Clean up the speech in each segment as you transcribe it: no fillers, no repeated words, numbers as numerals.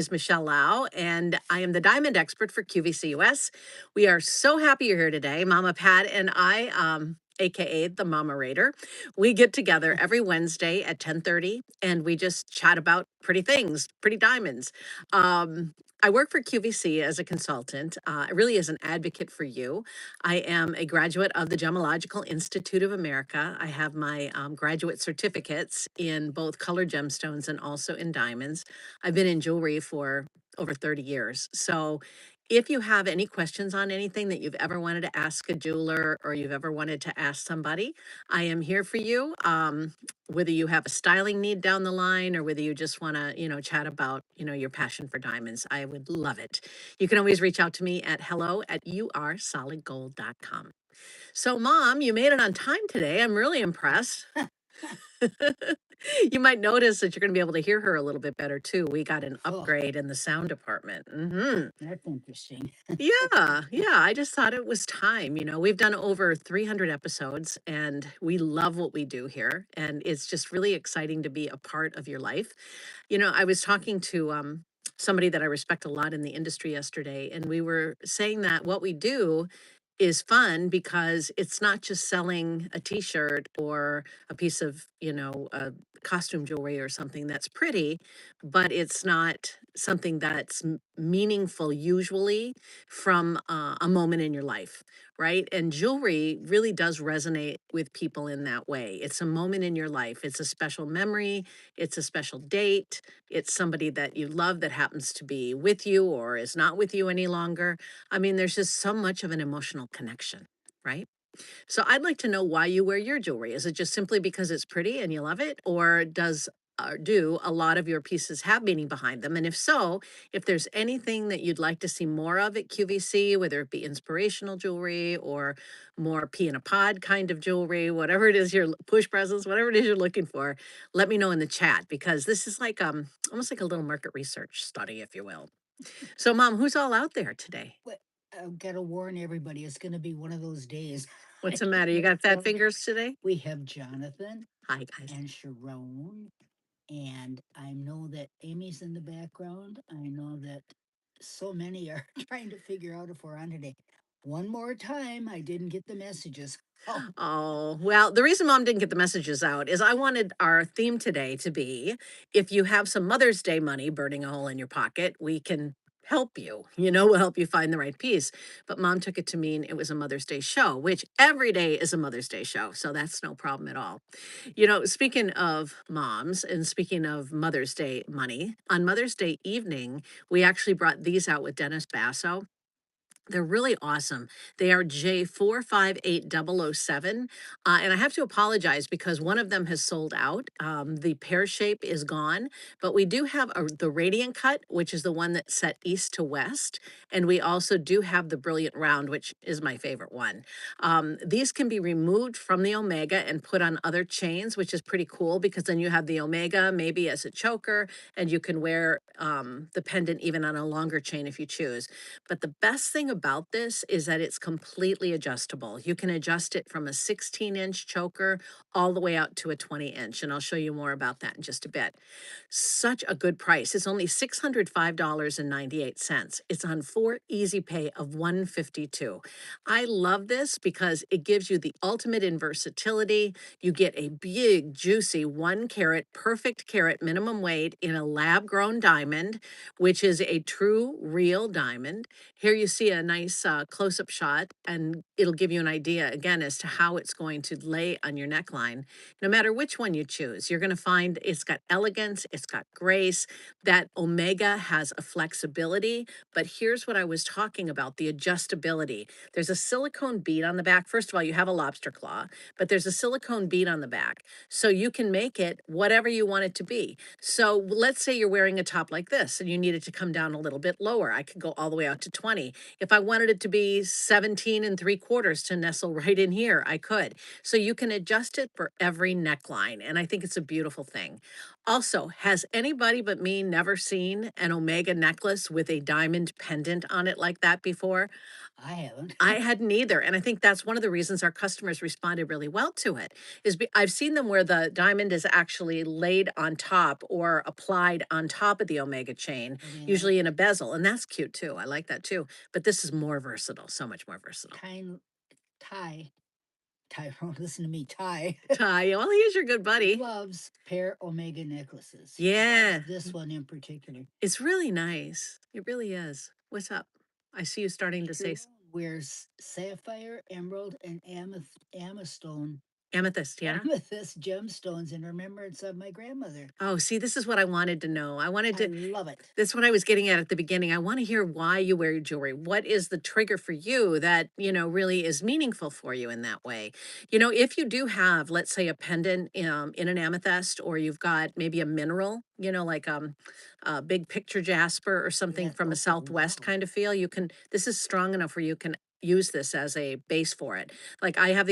Is Michele Lau, and I am the diamond expert for QVC US. We are so happy you're here today. Mama Pat and I, aka the Mama Raider, we get together every Wednesday at 10:30 and we just chat about pretty things, pretty diamonds. Um, I work for QVC as a consultant, really as an advocate for you. I am a graduate of the Gemological Institute of America. I have my graduate certificates in both colored gemstones and also in diamonds. I've been in jewelry for over 30 years. So if you have any questions on anything that you've ever wanted to ask a jeweler or you've ever wanted to ask somebody, I am here for you. Whether you have a styling need down the line or whether you just want to, chat about, your passion for diamonds, I would love it. You can always reach out to me at hello@youaresolidgold.com. So, Mom, you made it on time today. I'm really impressed. You might notice that you're going to be able to hear her a little bit better too. We got an Oh, upgrade in the sound department. that's interesting. Yeah, yeah. I just thought it was time. We've done over 300 episodes and we love what we do here. And it's just really exciting to be a part of your life. I was talking to somebody that I respect a lot in the industry yesterday, and we were saying that what we do is fun because it's not just selling a t-shirt or a piece of, costume jewelry or something that's pretty, but it's not something that's meaningful usually from a moment in your life, right? And jewelry really does resonate with people in that way. It's a moment in your life. It's a special memory. It's a special date. It's somebody that you love that happens to be with you or is not with you any longer. I mean, there's just so much of an emotional connection, right? So I'd like to know why you wear your jewelry. Is it just simply because it's pretty and you love it, or do a lot of your pieces have meaning behind them? And if so, if there's anything that you'd like to see more of at QVC, whether it be inspirational jewelry or more pea in a pod kind of jewelry, whatever it is, your push presents, whatever it is you're looking for, let me know in the chat, because this is like almost like a little market research study, if you will. So, Mom, who's all out there today? But I've got to warn everybody, it's going to be one of those days. What's the matter? You got fat fingers today? We have Jonathan Hi, guys. and Sharon, and I know that Amy's in the background. I know that so many are trying to figure out if we're on today. One more time, I didn't get the messages. Oh, well, the reason Mom didn't get the messages out is I wanted our theme today to be, if you have some Mother's Day money burning a hole in your pocket, we can help you. We'll help you find the right piece. But Mom took it to mean it was a Mother's Day show, which every day is a Mother's Day show. So that's no problem at all. Speaking of moms and speaking of Mother's Day money, on Mother's Day evening, we actually brought these out with Dennis Basso. They're really awesome. They are J458007. And I have to apologize because one of them has sold out. The pear shape is gone, but we do have the radiant cut, which is the one that's set east to west. And we also do have the brilliant round, which is my favorite one. These can be removed from the omega and put on other chains, which is pretty cool because then you have the omega maybe as a choker, and you can wear the pendant even on a longer chain if you choose. But the best thing about this is that it's completely adjustable. You can adjust it from a 16-inch choker all the way out to a 20-inch, and I'll show you more about that in just a bit. Such a good price. It's only $605.98. It's on 4 easy pay of $152. I love this because it gives you the ultimate in versatility. You get a big, juicy 1 carat, perfect carat minimum weight in a lab-grown diamond, which is a true, real diamond. Here you see a nice close-up shot, and it'll give you an idea, again, as to how it's going to lay on your neckline. No matter which one you choose, you're going to find it's got elegance, it's got grace. That omega has a flexibility, but here's what I was talking about, the adjustability. There's a silicone bead on the back. First of all, you have a lobster claw, but there's a silicone bead on the back. So you can make it whatever you want it to be. So let's say you're wearing a top like this and you need it to come down a little bit lower. I could go all the way out to 20. If If I wanted it to be 17 and 3/4 to nestle right in here, I could. So you can adjust it for every neckline. And I think it's a beautiful thing. Also, has anybody but me never seen an Omega necklace with a diamond pendant on it like that before? I haven't. I hadn't either, and I think that's one of the reasons our customers responded really well to it, I've seen them where the diamond is actually laid on top or applied on top of the Omega chain, Yeah, usually in a bezel, and that's cute too. I like that too. But this is more versatile, so much more versatile. kind Ty, Tyrone, listen to me, Ty Ty, well, he's your good buddy. loves pair Omega necklaces. He loves Yeah, this one in particular. it's really nice. It really is. What's up? I see you starting to say Sharon wears sapphire, emerald, and amethyst, yeah? amethyst gemstones in remembrance of my grandmother. Oh, see, this is what I wanted to know. I wanted I to love it. That's what I was getting at the beginning. I want to hear why you wear your jewelry. What is the trigger for you that, really is meaningful for you in that way? If you do have, let's say, a pendant in an amethyst, or you've got maybe a mineral, like a big picture jasper or something Yeah. from a Oh, Southwest wow. kind of feel, this is strong enough where you can use this as a base for it. Like I have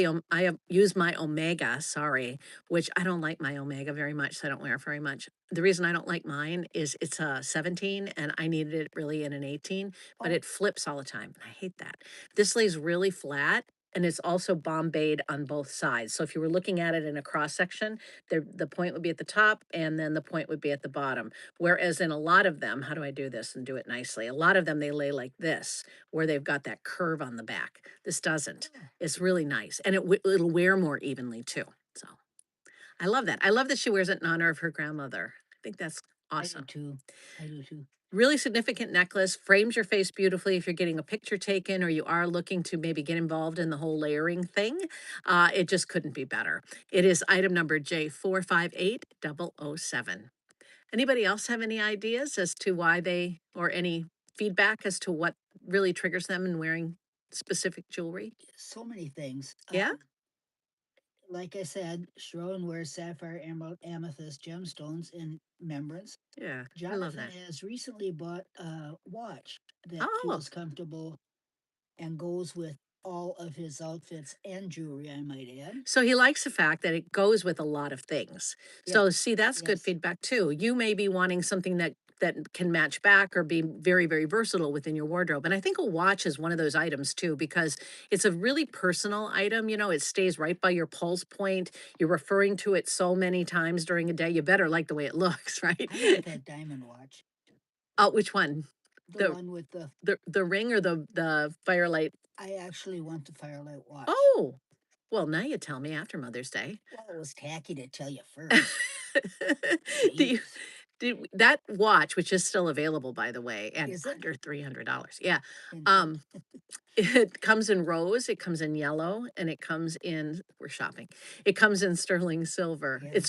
used my Omega, sorry, which I don't like my Omega very much, so I don't wear it very much. The reason I don't like mine is it's a 17 and I needed it really in an 18, but Oh, it flips all the time. I hate that. This lays really flat and it's also bombayed on both sides. So if you were looking at it in a cross section, the point would be at the top and then the point would be at the bottom. Whereas in a lot of them, how do I do this and do it nicely? A lot of them they lay like this, where they've got that curve on the back. This doesn't. oh, It's really nice and it'll wear more evenly too. So I love that. I love that she wears it in honor of her grandmother. I think that's I do awesome. too. I do too. Really significant necklace, frames your face beautifully if you're getting a picture taken or you are looking to maybe get involved in the whole layering thing. It just couldn't be better. It is item number J458007. Anybody else have any ideas as to why or any feedback as to what really triggers them in wearing specific jewelry? So many things. Yeah? Like I said, Sharon wears sapphire, emerald, amethyst gemstones in remembrance. Yeah, I love Jonathan that. has recently bought a watch that Oh, feels comfortable and goes with all of his outfits and jewelry, I might add. so he likes the fact that it goes with a lot of things. Yeah. So see, that's good Yes. feedback too. You may be wanting something that can match back or be very, very versatile within your wardrobe. And I think a watch is one of those items too, because it's a really personal item. It stays right by your pulse point. You're referring to it so many times during a day. You better like the way it looks, right? I want that diamond watch. Oh, which one? The The one with the, the ring or the Firelight? I actually want the Firelight watch. Oh, well, now you tell me after Mother's Day. Well, it was tacky to tell you first. Do you Jeez. that watch, which is still available, by the way, and Is it? under $300. Yeah. Interesting. Um, it comes in rose, it comes in yellow, and it comes in, we're shopping. It comes in sterling silver. Yeah.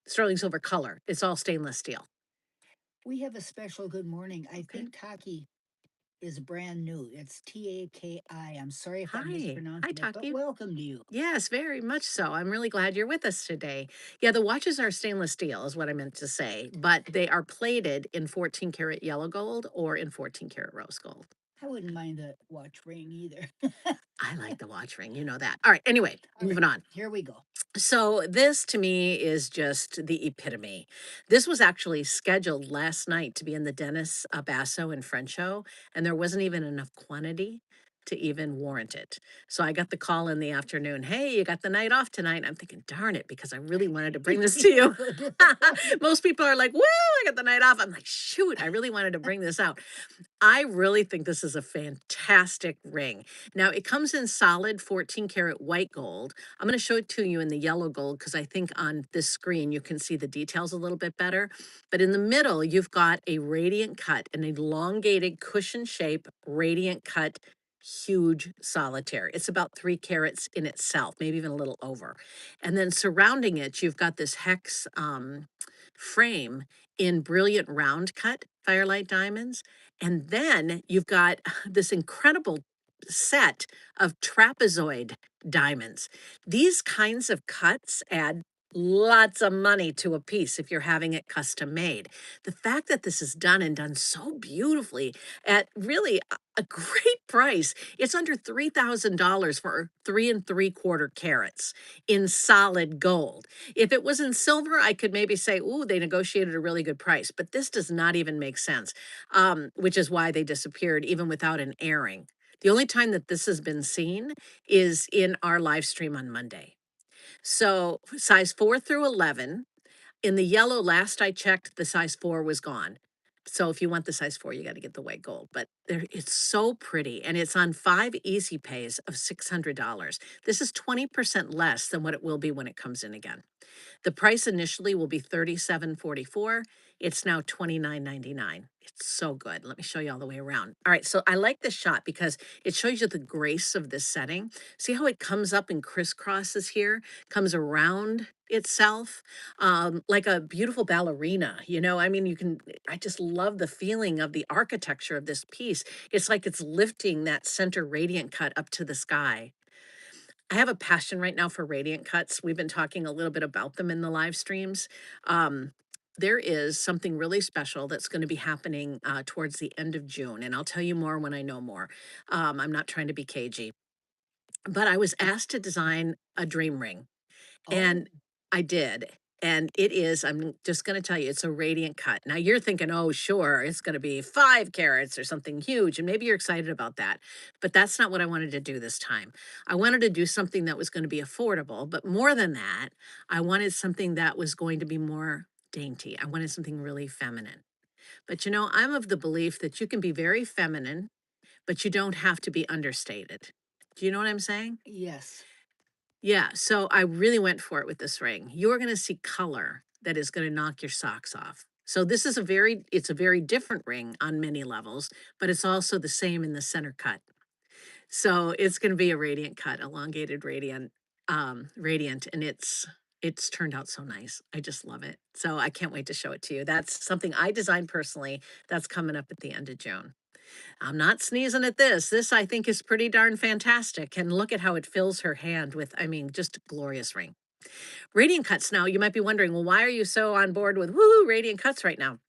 Sterling silver color. It's all stainless steel. We have a special good morning. I Okay. think Taki is brand new. It's Taki. I'm sorry if I'm Hi. Hi, mispronouncing it, but Taki. welcome to you. Yes, very much so. I'm really glad you're with us today. Yeah, the watches are stainless steel, is what I meant to say, but they are plated in 14 karat yellow gold or in 14 karat rose gold. I wouldn't mind the watch ring either. I like the watch ring, you know that. All right, anyway, All right, moving on. here we go. So this to me is just the epitome. This was actually scheduled last night to be in the Dennis Basso and French show, and there wasn't even enough quantity to even warrant it. So I got the call in the afternoon. Hey, you got the night off tonight. I'm thinking, darn it, because I really wanted to bring this to You're you. so disappointed. Most people are like, "Woo, I got the night off." I'm like, shoot, I really wanted to bring this out. I really think this is a fantastic ring. Now, it comes in solid 14 karat white gold. I'm going to show it to you in the yellow gold because I think on this screen you can see the details a little bit better. But in the middle, you've got a radiant cut, an elongated cushion shape radiant cut, huge solitaire. It's about 3 carats in itself, maybe even a little over. And then surrounding it, you've got this hex frame in brilliant round cut Firelight diamonds. And then you've got this incredible set of trapezoid diamonds. These kinds of cuts add lots of money to a piece if you're having it custom made. The fact that this is done and done so beautifully at really a great price. It's under $3,000 for 3 3/4 carats in solid gold. If it was in silver, I could maybe say, ooh, they negotiated a really good price, but this does not even make sense, which is why they disappeared even without an airing. The only time that this has been seen is in our live stream on Monday. So size 4 through 11. In the yellow, last I checked, the size 4 was gone. So if you want the size 4, you got to get the white gold. But there, it's so pretty, and it's on 5 easy pays of $600. This is 20% less than what it will be when it comes in again. The price initially will be $37.44. It's now $29.99. It's so good. Let me show you all the way around. All right, so I like this shot because it shows you the grace of this setting. See how it comes up and crisscrosses here, comes around itself, like a beautiful ballerina. I mean, I just love the feeling of the architecture of this piece. It's like it's lifting that center radiant cut up to the sky. I have a passion right now for radiant cuts. We've been talking a little bit about them in the live streams. Um, there is something really special that's going to be happening towards the end of June, and I'll tell you more when I know more. I'm not trying to be cagey, but I was asked to design a dream ring, Oh, and I did. And it is, I'm just going to tell you, it's a radiant cut. Now you're thinking, oh, sure, it's going to be 5 carats or something huge. And maybe you're excited about that. But that's not what I wanted to do this time. I wanted to do something that was going to be affordable. But more than that, I wanted something that was going to be more dainty. I wanted something really feminine. But I'm of the belief that you can be very feminine, but you don't have to be understated. Do you know what I'm saying? yes. Yeah, so I really went for it with this ring. You're gonna see color that is gonna knock your socks off. So this is it's a very different ring on many levels, but it's also the same in the center cut. So it's gonna be a radiant cut, elongated radiant, and it's turned out so nice. I just love it. So I can't wait to show it to you. That's something I designed personally. That's coming up at the end of June. I'm not sneezing at this. This I think is pretty darn fantastic. And look at how it fills her hand with, I mean, just a glorious ring. Radiant cuts now, you might be wondering, well, why are you so on board with woohoo radiant cuts right now?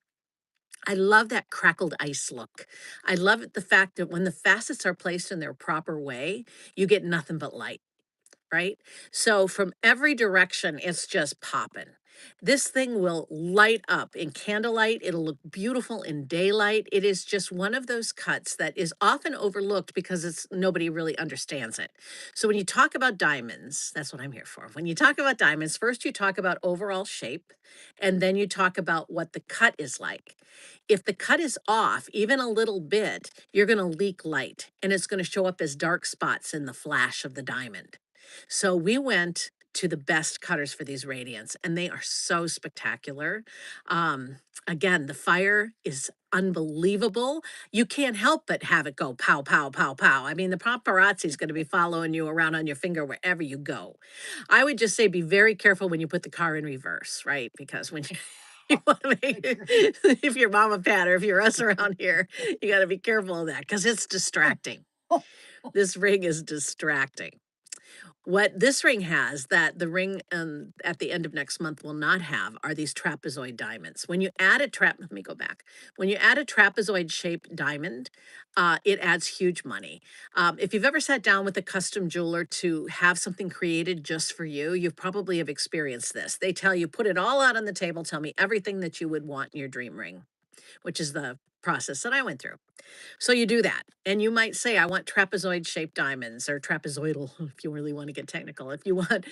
I love that crackled ice look. I love the fact that when the facets are placed in their proper way, you get nothing but light, right? So from every direction, it's just popping. This thing will light up in candlelight. It'll look beautiful in daylight. It is just one of those cuts that is often overlooked because it's nobody really understands it. So when you talk about diamonds, that's what I'm here for. When you talk about diamonds, first you talk about overall shape, and then you talk about what the cut is like. If the cut is off even a little bit, you're going to leak light and it's going to show up as dark spots in the flash of the diamond. So we went to the best cutters for these radiants, and they are so spectacular. Again, the fire is unbelievable. You can't help but have it go pow, pow, pow, pow. I mean, the paparazzi is going to be following you around on your finger wherever you go. I would just say be very careful when you put the car in reverse, right? Because when you you want to make Agree. if you're mama pat or if you're us around here, you got to be careful of that because it's distracting. This ring is distracting. What this ring has that the ring at the end of next month will not have are these trapezoid diamonds. When you add let me go back. When you add a trapezoid shaped diamond, it adds huge money. If you've ever sat down with a custom jeweler to have something created just for you, you probably have experienced this. They tell you, put it all out on the table, tell me everything that you would want in your dream ring, which is the process that I went through. So you do that, and you might say, I want trapezoid shaped diamonds or trapezoidal, if you really want to get technical. If you want,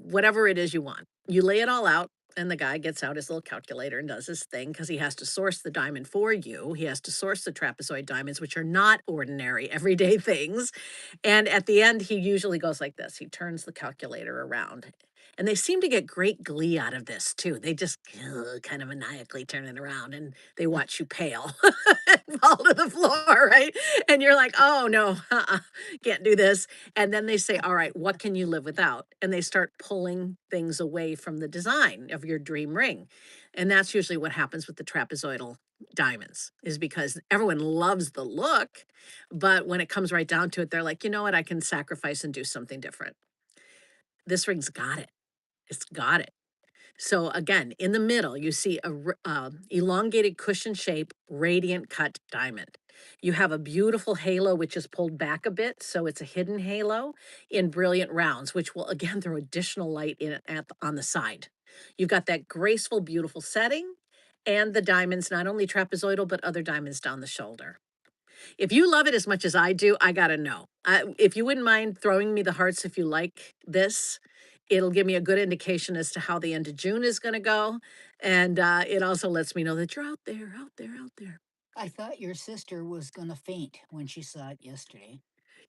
whatever it is you want, you lay it all out. And the guy gets out his little calculator and does his thing because he has to source the diamond for you. He has to source the trapezoid diamonds, which are not ordinary, everyday things. And at the end, he usually goes like this. He turns the calculator around. And they seem to get great glee out of this too. They just kind of maniacally turn it around and they watch you pale and fall to the floor, right? And you're like, oh no, can't do this. And then they say, all right, what can you live without? And they start pulling things away from the design of your dream ring. And that's usually what happens with the trapezoidal diamonds, is because everyone loves the look, but when it comes right down to it, they're like, you know what, I can sacrifice and do something different. This ring's got it. It's got it. So again, in the middle, you see a elongated cushion shape, radiant cut diamond. You have a beautiful halo, which is pulled back a bit. So it's a hidden halo in brilliant rounds, which will again throw additional light in on the side. You've got that graceful, beautiful setting and the diamonds, not only trapezoidal, but other diamonds down the shoulder. If you love it as much as I do, I gotta know. If you wouldn't mind throwing me the hearts if you like this, it'll give me a good indication as to how the end of June is gonna go, and, it also lets me know that you're out there, out there, out there. I thought your sister was going to faint when she saw it yesterday.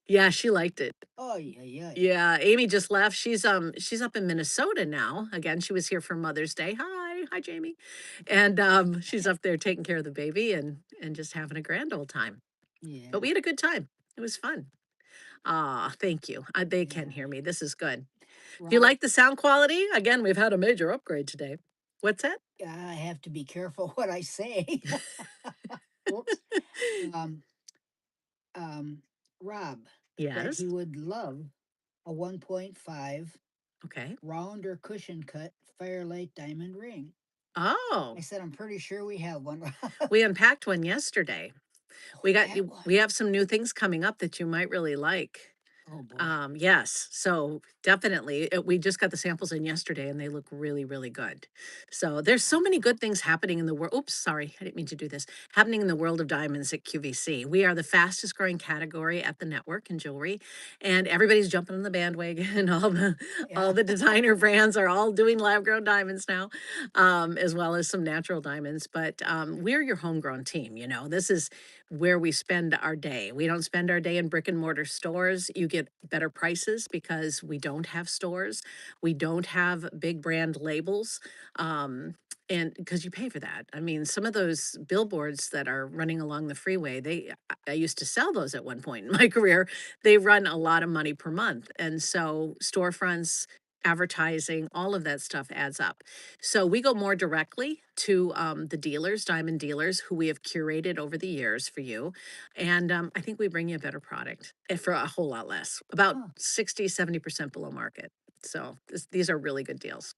Yeah, she liked it. Oh, yeah, yeah. Yeah, Amy just left. She's up in Minnesota now. Again, she was here for Mother's Day. Hi. Hi, Jamie. And, she's up there taking care of the baby and just having a grand old time. But Yeah, we had a good time. It was fun. Ah, thank you. They can yeah. hear me. This is good. Do you Rob, like the sound quality? Again, we've had a major upgrade today. What's that? I have to be careful what I say. Whoops. Um, um, Rob said Yes. he would love a 1.5 Okay. round or cushion cut Firelight diamond ring. I Oh, said, I'm pretty sure we have one. we unpacked one yesterday. Oh, that We one. have some new things coming up that you might really like. Oh, boy. Yes, so definitely, we just got the samples in yesterday and they look really, really good. So there's so many good things happening in the world. Oops, sorry, I didn't mean to do this. Happening in the world of diamonds at QVC. We are the fastest growing category at the network in jewelry, and everybody's jumping on the bandwagon. All Yeah. the designer brands are all doing lab grown diamonds now, as well as some natural diamonds. But we're your homegrown team. You know, this is where we spend our day. We don't spend our day in brick and mortar stores. You get better prices because we don't have stores. We don't have big brand labels. And because you pay for that. I mean, some of those billboards that are running along the freeway, I used to sell those at one point in my career. They run a lot of money per month. And so storefronts, advertising, all of that stuff adds up. So we go more directly to the dealers, diamond dealers, who we have curated over the years for you. And I think we bring you a better product for a whole lot less, about Huh. 60, 70% below market. So these are really good deals.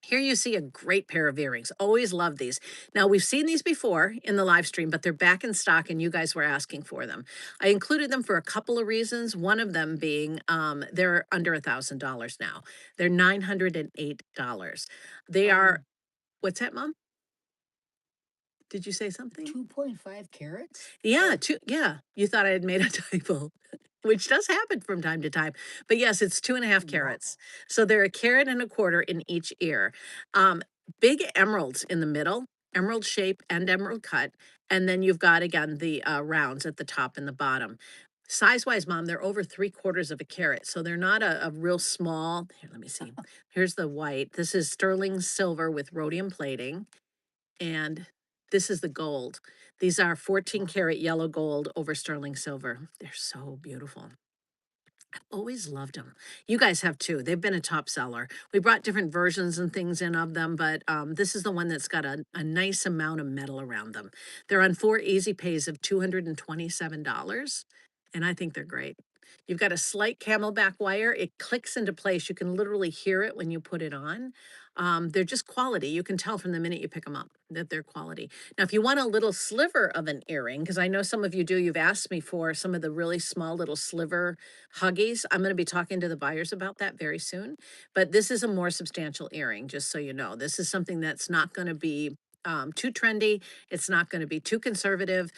Here you see a great pair of earrings. Always love these. Now, we've seen these before in the live stream, but they're back in stock and you guys were asking for them. I included them for a couple of reasons. One of them being they're under $1,000 now. They're $908. They are, Um, what's that, Mom? Did you say something? 2.5 carats? Yeah, Oh, yeah. You thought I had made a typo, which does happen from time to time. But yes, it's 2.5 wow. carats. So they're a carat and a quarter in each ear. Um, Big emeralds in the middle, emerald shape and emerald cut. And then you've got again the rounds at the top and the bottom. Size wise, Mom, they're over 3/4 of a carat. So they're not a real small. Here, let me see. Here's the white. This is sterling silver with rhodium plating. And this is the gold. These are 14 Wow. karat yellow gold over sterling silver. They're so beautiful. I've always loved them. You guys have too. They've been a top seller. We brought different versions and things in of them, but this is the one that's got a nice amount of metal around them. They're on 4 easy pays of $227, and I think they're great. You've got a slight camelback wire. It clicks into place. You can literally hear it when you put it on. They're just quality. You can tell from the minute you pick them up that they're quality. Now, if you want a little sliver of an earring, because I know some of you do, you've asked me for some of the really small little sliver Huggies. I'm going to be talking to the buyers about that very soon. But this is a more substantial earring, just so you know. This is something that's not going to be too trendy. It's not going to be too conservative.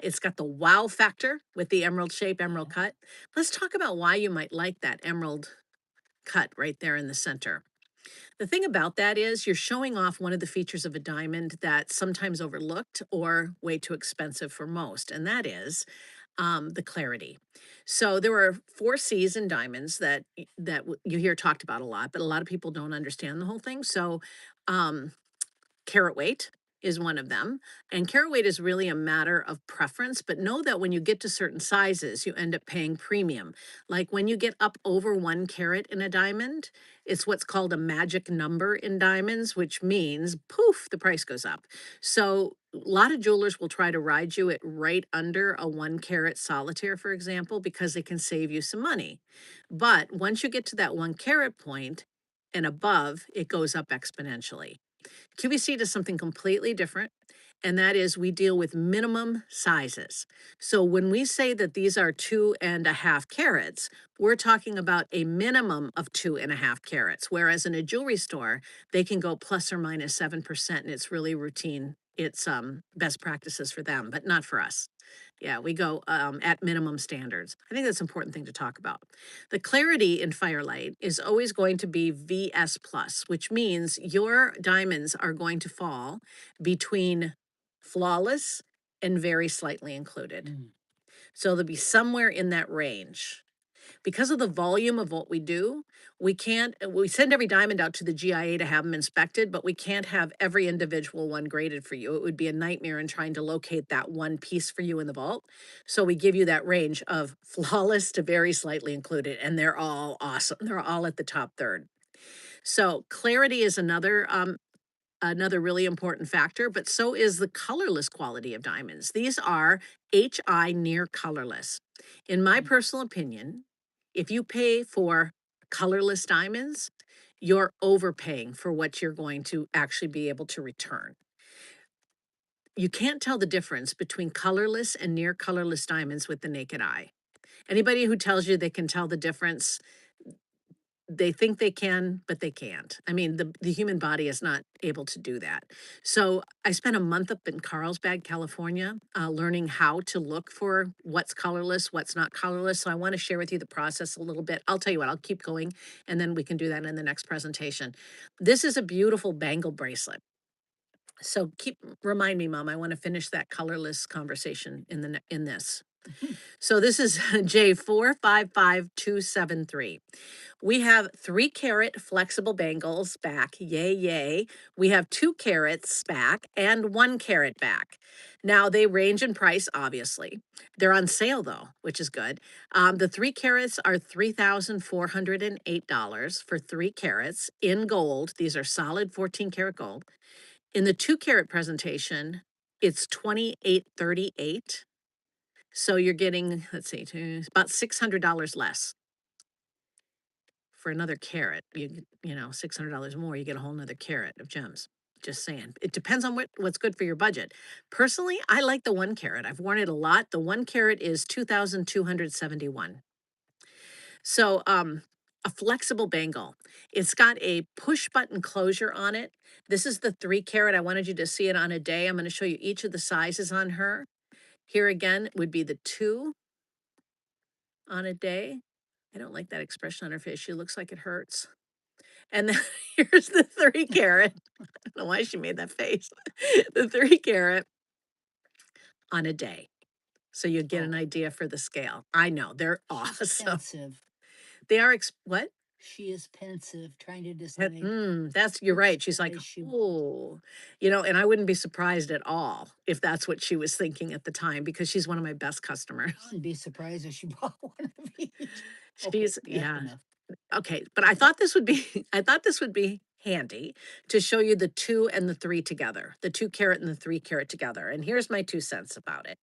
It's got the wow factor with the emerald shape, emerald Yeah. cut. Let's talk about why you might like that emerald cut right there in the center. The thing about that is you're showing off one of the features of a diamond that's sometimes overlooked or way too expensive for most, and that is the clarity. So there are 4 C's in diamonds that you hear talked about a lot, but a lot of people don't understand the whole thing. So um, carat weight is one of them. And carat weight is really a matter of preference, but know that when you get to certain sizes, you end up paying premium. Like when you get up over 1 carat in a diamond, it's what's called a magic number in diamonds, which means poof, the price goes up. So a lot of jewelers will try to ride you at right under a 1 carat solitaire, for example, because they can save you some money. But once you get to that 1 carat point, and above, it goes up exponentially. QVC does something completely different, and that is we deal with minimum sizes. So when we say that these are 2.5 carats, we're talking about a minimum of 2.5 carats, whereas in a jewelry store, they can go plus or minus 7%, and it's really routine. It's best practices for them, but not for us. Yeah, we go at minimum standards. I think that's an important thing to talk about. The clarity in Firelight is always going to be VS plus, which means your diamonds are going to fall between flawless and very slightly included. Mm. So they'll be somewhere in that range. Because of the volume of what we do, we send every diamond out to the GIA to have them inspected, but we can't have every individual one graded for you. It would be a nightmare in trying to locate that one piece for you in the vault. So we give you that range of flawless to very slightly included, and they're all awesome. They're all at the top third. So clarity is another really important factor, but so is the colorless quality of diamonds. These are HI near colorless. In my personal opinion, if you pay for colorless diamonds, you're overpaying for what you're going to actually be able to return. You can't tell the difference between colorless and near colorless diamonds with the naked eye. Anybody who tells you they can tell the difference, they think they can, but they can't. I mean, the human body is not able to do that. So I spent a month up in Carlsbad, California, learning how to look for what's colorless, what's not colorless. So I want to share with you the process a little bit. I'll tell you what, I'll keep going, and then we can do that in the next presentation. This is a beautiful bangle bracelet. So remind me, Mom, I want to finish that colorless conversation in this. So this is J455273. We have 3 carat flexible bangles back. Yay, yay. We have 2 carats back and 1 carat back. Now they range in price, obviously. They're on sale though, which is good. The 3 carats are $3,408 for 3 carats in gold. These are solid 14 karat gold. In the 2 carat presentation, it's $2,838. So you're getting, let's see, about $600 less for another carat. You know, $600 more, you get a whole nother carat of gems. Just saying. It depends on what's good for your budget. Personally, I like the 1 carat. I've worn it a lot. The 1 carat is 2,271. So, a flexible bangle. It's got a push button closure on it. This is the 3 carat. I wanted you to see it on a day. I'm going to show you each of the sizes on her. Here again would be the 2 on a day. I don't like that expression on her face. She looks like it hurts. And then here's the 3 carat. I don't know why she made that face. The 3 carat on a day. So you get an Oh, idea for the scale. I know they're she's awesome. pensive. They are what? She is pensive, trying to decide You're which right. She's like, size she wants. oh, and I wouldn't be surprised at all if that's what she was thinking at the time because she's one of my best customers. I wouldn't be surprised if she bought one of each. Okay, She's, that's yeah. enough. Okay, but I thought this would be I thought this would be handy to show you the 2 and the 3 together, the 2 carat and the 3 carat together. And here's my 2 cents about it.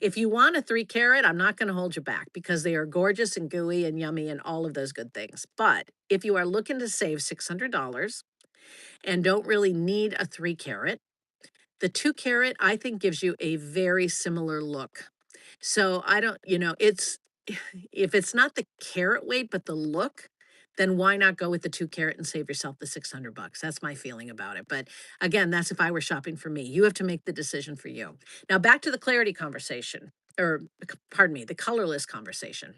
If you want a 3 carat, I'm not going to hold you back because they are gorgeous and gooey and yummy and all of those good things. But if you are looking to save $600 and don't really need a 3 carat, the 2 carat I think gives you a very similar look. So I don't, it's if it's not the carat weight, but the look, then why not go with the 2 carat and save yourself the $600? That's my feeling about it. But again, that's if I were shopping for me. You have to make the decision for you. Now back to the clarity conversation, or pardon me, the colorless conversation.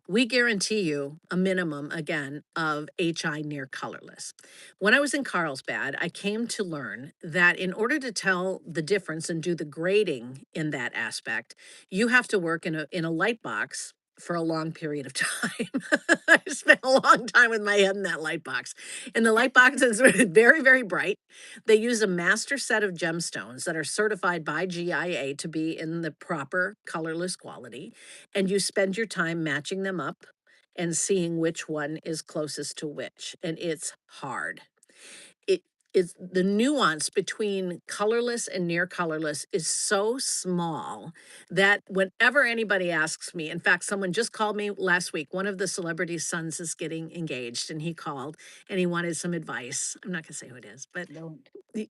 We guarantee you a minimum, again, of HI near colorless. When I was in Carlsbad, I came to learn that in order to tell the difference and do the grading in that aspect, you have to work in a light box for a long period of time. I spent a long time with my head in that light box. And the light box is very, very bright. They use a master set of gemstones that are certified by GIA to be in the proper colorless quality, and you spend your time matching them up and seeing which one is closest to which, and it's hard. is the nuance between colorless and near colorless is so small that whenever anybody asks me, in fact, someone just called me last week. One of the celebrities' sons is getting engaged, and he called and he wanted some advice. I'm not going to say who it is, but Don't.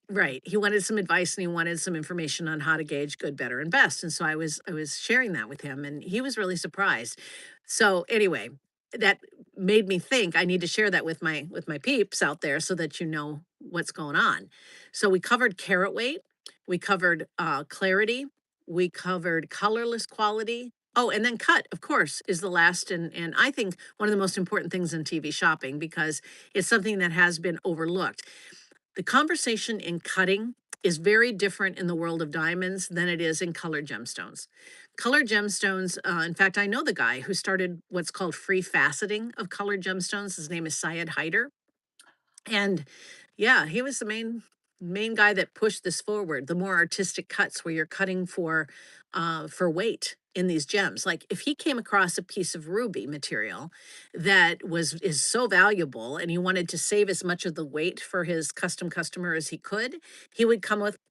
right, he wanted some advice and he wanted some information on how to gauge good, better, and best. And so I was sharing that with him, and he was really surprised. So anyway, that made me think I need to share that with my peeps out there so that you know what's going on. So we covered carat weight, we covered clarity, we covered colorless quality. Oh, and then cut, of course, is the last and I think one of the most important things in TV shopping because it's something that has been overlooked. The conversation in cutting is very different in the world of diamonds than it is in colored gemstones. Colored gemstones, in fact, I know the guy who started what's called free faceting of colored gemstones. His name is Syed Haider. And yeah, he was the main guy that pushed this forward, the more artistic cuts where you're cutting for weight in these gems. Like if he came across a piece of ruby material that is so valuable and he wanted to save as much of the weight for his custom customer as he could, he would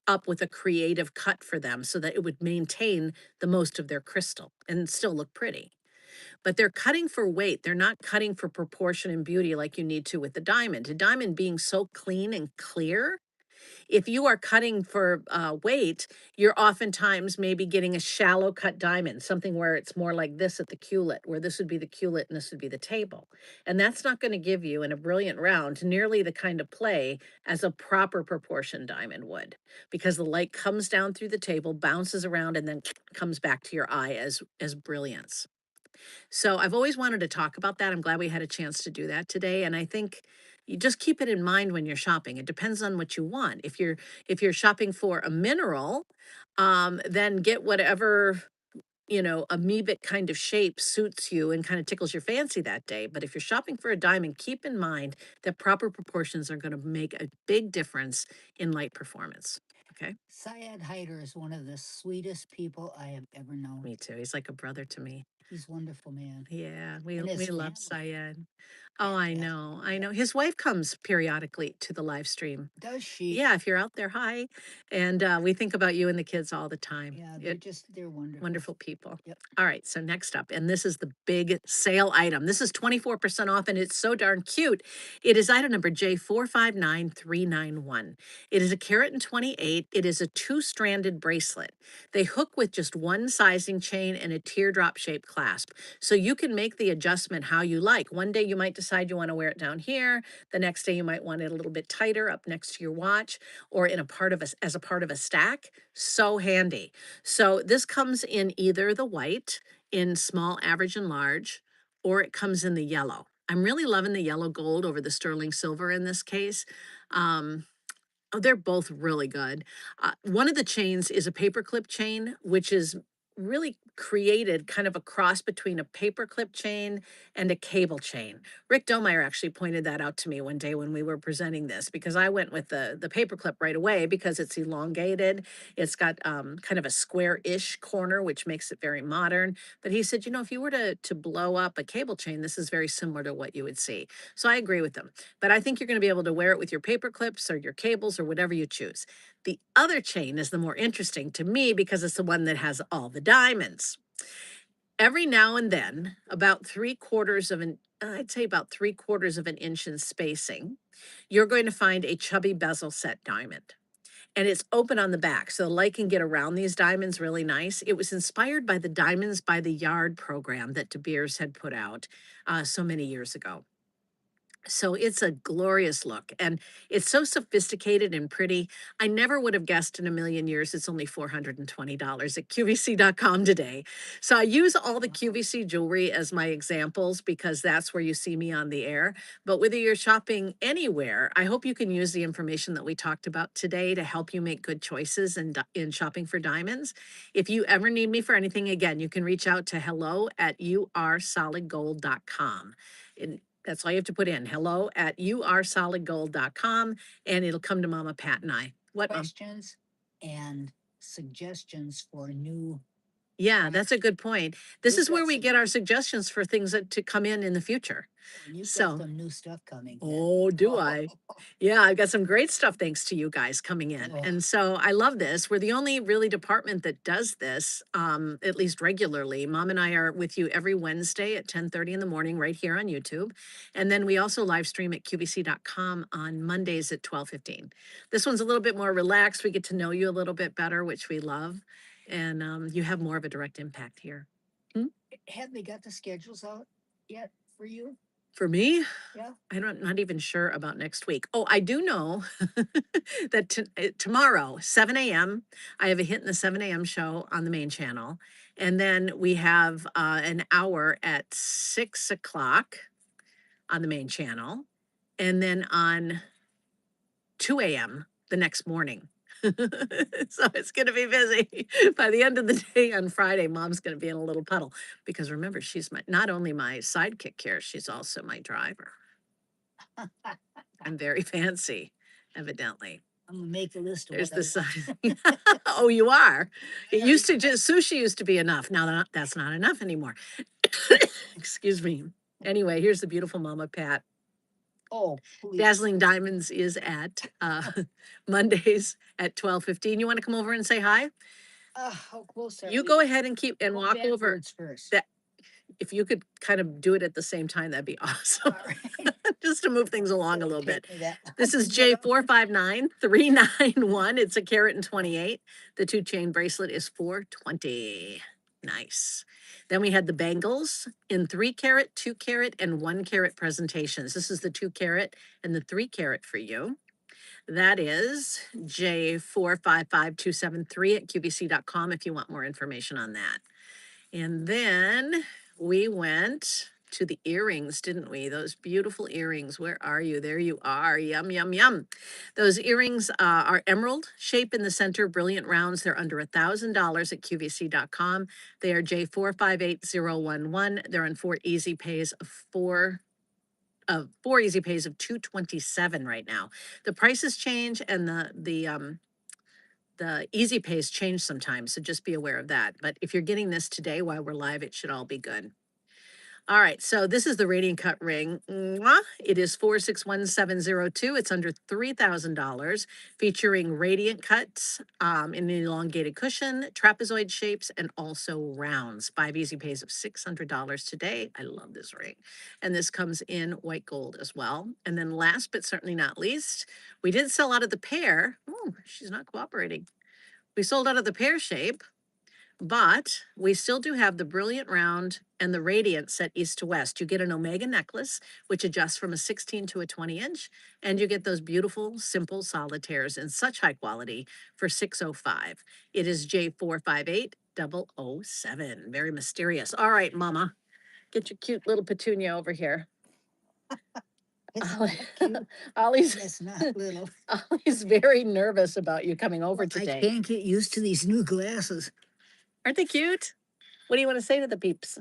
up with a creative cut for them so that it would maintain the most of their crystal and still look pretty. But they're cutting for weight. They're not cutting for proportion and beauty like you need to with the diamond. A diamond being so clean and clear, if you are cutting for weight, you're oftentimes maybe getting a shallow cut diamond, something where it's more like this at the culet, where this would be the culet and this would be the table. And that's not going to give you in a brilliant round nearly the kind of play as a proper proportion diamond would, because the light comes down through the table, bounces around, and then comes back to your eye as brilliance. So I've always wanted to talk about that. I'm glad we had a chance to do that today. And I think you just keep it in mind when you're shopping. It depends on what you want. If you're shopping for a mineral, then get whatever amoebic kind of shape suits you and kind of tickles your fancy that day. But if you're shopping for a diamond, keep in mind that proper proportions are going to make a big difference in light performance. Okay. Syed Hyder is one of the sweetest people I have ever known. Me too. He's like a brother to me. He's a wonderful man. Yeah, we And his we love family, Syed. Oh, I fantastic. know, I Yep. know. His wife comes periodically to the live stream. Does she? Yeah, if you're out there, hi. And we think about you and the kids all the time. Yeah, they're wonderful. Wonderful people. Yep. All right, so next up, and this is the big sale item. This is 24% off, and it's so darn cute. It is item number J459391. It is a carat and 28. It is a two-stranded bracelet. They hook with just one sizing chain and a teardrop shaped clasp. So you can make the adjustment how you like. One day you might decide you want to wear it down here. The next day you might want it a little bit tighter up next to your watch or in a part of as a part of a stack. So handy. So this comes in either the white in small, average, and large, or it comes in the yellow. I'm really loving the yellow gold over the sterling silver in this case. Um, Oh, they're both really good. One of the chains is a paperclip chain, which is really created kind of a cross between a paperclip chain and a cable chain. Rick Domeyer actually pointed that out to me one day when we were presenting this because I went with the paperclip right away because it's elongated. It's got kind of a square-ish corner, which makes it very modern. But he said, if you were to blow up a cable chain, this is very similar to what you would see. So I agree with them. But I think you're going to be able to wear it with your paper clips or your cables or whatever you choose. The other chain is the more interesting to me because it's the one that has all the diamonds. Every now and then, I'd say about 3/4 of an inch in spacing, you're going to find a chubby bezel set diamond. And it's open on the back, so the light can get around these diamonds really nice. It was inspired by the Diamonds by the Yard program that De Beers had put out so many years ago. So it's a glorious look and it's so sophisticated and pretty. I never would have guessed in a million years it's only $420 at QVC.com today. So I use all the Wow. QVC jewelry as my examples because that's where you see me on the air. But whether you're shopping anywhere, I hope you can use the information that we talked about today to help you make good choices in shopping for diamonds. If you ever need me for anything, again, you can reach out to hello@youaresolidgold.com. And that's all you have to put in. hello@youaresolidgold.com, and it'll come to Mama Pat and I. What, Mom? Questions and suggestions for new Yeah, that's a good point. This We've is where got we some- get our suggestions for things to come in the future. And you've So- got some new stuff coming. Oh, do I? Yeah, I've got some great stuff thanks to you guys coming in. Oh. And so I love this. We're the only really department that does this, at least regularly. Mom and I are with you every Wednesday at 10:30 in the morning right here on YouTube. And then we also live stream at QVC.com on Mondays at 12:15. This one's a little bit more relaxed. We get to know you a little bit better, which we love. And you have more of a direct impact here. Have they got the schedules out yet for you? For me, Yeah. I'm not even sure about next week. Oh, I do know that tomorrow, 7 a.m., I have a hit in the 7 a.m. show on the main channel. And then we have an hour at 6 o'clock on the main channel. And then on 2 a.m. the next morning. So it's going to be busy. By the end of the day on Friday, Mom's going to be in a little puddle because remember, she's not only my sidekick here, she's also my driver. I'm very fancy, evidently. I'm gonna make a list of There's what I the want. side. Oh, you are. It Yeah. used to just sushi used to be enough. Now that's not enough anymore. Excuse me. Anyway, here's the beautiful Mama Pat. Oh, please. Dazzling Diamonds is at Mondays at 12:15. You want to come over and say hi? How close are You we? go ahead and Go walk over. backwards first. That if you could kind of do it at the same time, that'd be awesome. All right. Just to move things along a little bit. Take me that This long is to get up. J459391. It's a carat and 28. The 2-chain bracelet is $420. Nice. Then we had the bangles in 3-carat, 2-carat, and 1-carat presentations. This is the 2-carat and the 3-carat for you. That is J455273 at QVC.com if you want more information on that. And then we went to the earrings, didn't we? Those beautiful earrings. Where are you? There you are. Yum, yum, yum. Those earrings are emerald shape in the center, brilliant rounds. They're under $1,000 at QVC.com. They are J458011. They're on 4 easy pays of 4 easy pays of $227 right now. The prices change and the easy pays change sometimes, so just be aware of that. But if you're getting this today while we're live, it should all be good. All right, so this is the Radiant Cut ring. Mwah. It is 461702. It's under $3,000, featuring radiant cuts in an elongated cushion, trapezoid shapes, and also rounds. 5 easy pays of $600 today. I love this ring. And this comes in white gold as well. And then last but certainly not least, we did sell out of the pair. Oh, she's not cooperating. We sold out of the pear shape, but we still do have the brilliant round and the radiant set east to west. You get an omega necklace, which adjusts from a 16 to a 20 inch, and you get those beautiful, simple solitaires in such high quality for $605. It is J458007. Very mysterious. All right, Mama, get your cute little petunia over here. It's not cute. Ollie's, It's not little. Ollie's very nervous about you coming over Well, today. I can't get used to these new glasses. Aren't they cute? What do you want to say to the peeps?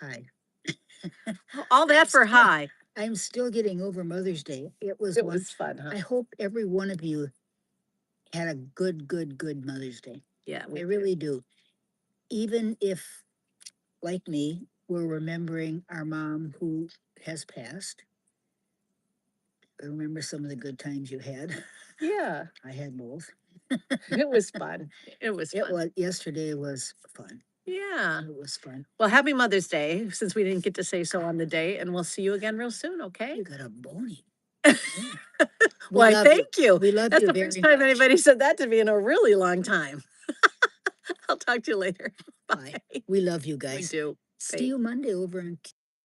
Hi. All that for hi. I'm still getting over Mother's Day. It was fun, huh? I hope every one of you had a good Mother's Day. Yeah, I really do. Even if, like me, we're remembering our mom who has passed. I remember some of the good times you had. Yeah, I had both. it was fun. It was fun. Yesterday was fun. Yeah. It was fun. Well, happy Mother's Day, since we didn't get to say so on the day, and we'll see you again real soon, okay? You got a bony. Why, thank you. We love That's you the very first time much. anybody said that to me in a really long time. I'll talk to you later. Bye. We love you We guys. do. See you Monday over on